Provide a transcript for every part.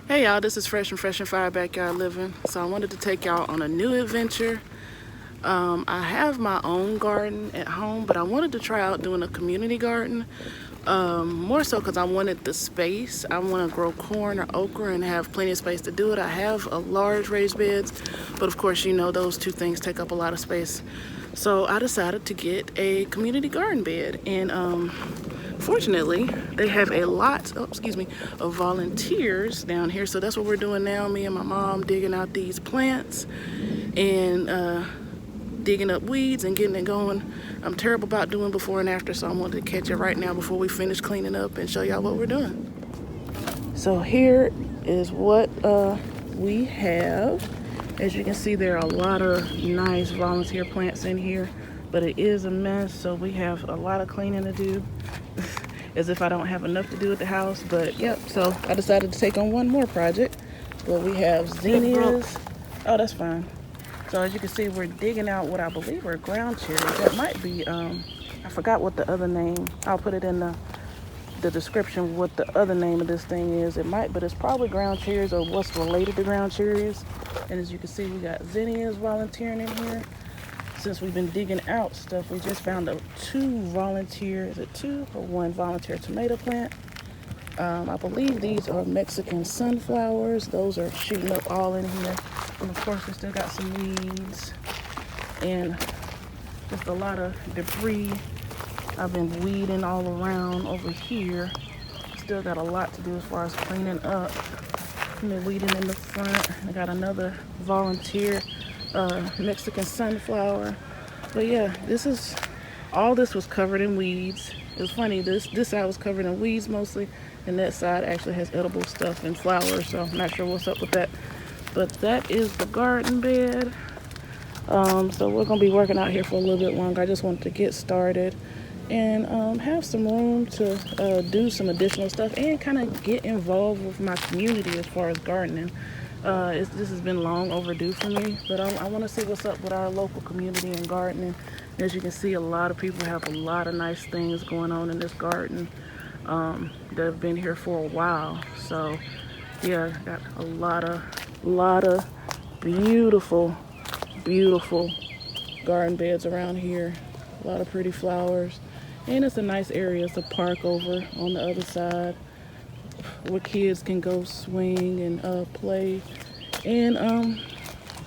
Hey y'all, this is Fresh and Fire Backyard Living. So I wanted to take y'all on a new adventure. I have my own garden at home, but I wanted to try out doing a community garden. More so because I wanted the space. I want to grow corn or okra and have plenty of space to do it. I have a large raised beds, but of course, you know, those two things take up a lot of space. So I decided to get a community garden bed, and fortunately, they have a lot, of volunteers down here. So that's what we're doing now. Me and my mom digging out these plants and digging up weeds and getting it going. I'm terrible about doing before and after, so I wanted to catch it right now before we finish cleaning up and show y'all what we're doing. So here is what we have. As you can see, there are a lot of nice volunteer plants in here, but it is a mess, so we have a lot of cleaning to do. As if I don't have enough to do at the house, but yep. So I decided to take on one more project. Well, we have zinnias. Oh, that's fine. So as you can see, we're digging out what I believe are ground cherries. That might be, I forgot what the other name. I'll put it in the description what the other name of this thing is. It might, but it's probably ground cherries or what's related to ground cherries. And as you can see, we got zinnias volunteering in here. Since we've been digging out stuff, we just found two volunteer tomato plant. I believe these are Mexican sunflowers. Those are shooting up all in here. And of course, we still got some weeds and just a lot of debris. I've been weeding all around over here. Still got a lot to do as far as cleaning up. I've been weeding in the front. I got another volunteer Mexican sunflower. But yeah, all this was covered in weeds. It was funny, this side was covered in weeds mostly, and that side actually has edible stuff and flowers, so I'm not sure what's up with that. But that is the garden bed. So we're gonna be working out here for a little bit longer. I just wanted to get started and have some room to do some additional stuff and kind of get involved with my community as far as gardening. This has been long overdue for me, but I want to see what's up with our local community and gardening. As you can see, a lot of people have a lot of nice things going on in this garden that have been here for a while. So yeah, got a lot of beautiful garden beds around here. A lot of pretty flowers, and it's a nice area. It's a park over on the other side where kids can go swing and play. And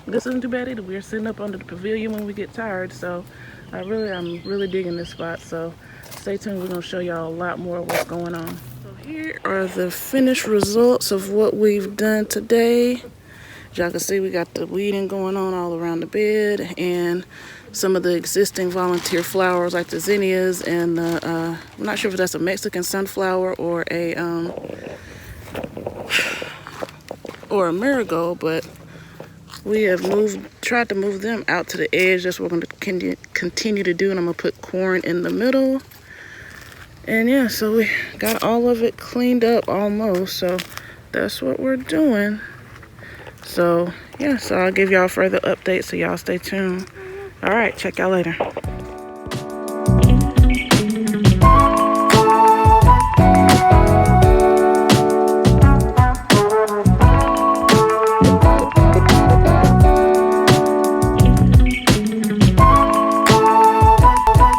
this isn't too bad either. We're sitting up under the pavilion when we get tired, so I'm really digging this spot. So stay tuned. We're gonna show y'all a lot more of what's going on. So here are the finished results of what we've done today. As y'all can see, we got the weeding going on all around the bed, and some of the existing volunteer flowers like the zinnias and the I'm not sure if that's a Mexican sunflower or a marigold, but we have tried to move them out to the edge. That's what we're going to continue to do, and I'm going to put corn in the middle. And yeah, so we got all of it cleaned up almost, so that's what we're doing. So yeah, so I'll give y'all further updates, so y'all stay tuned. All right, check y'all later.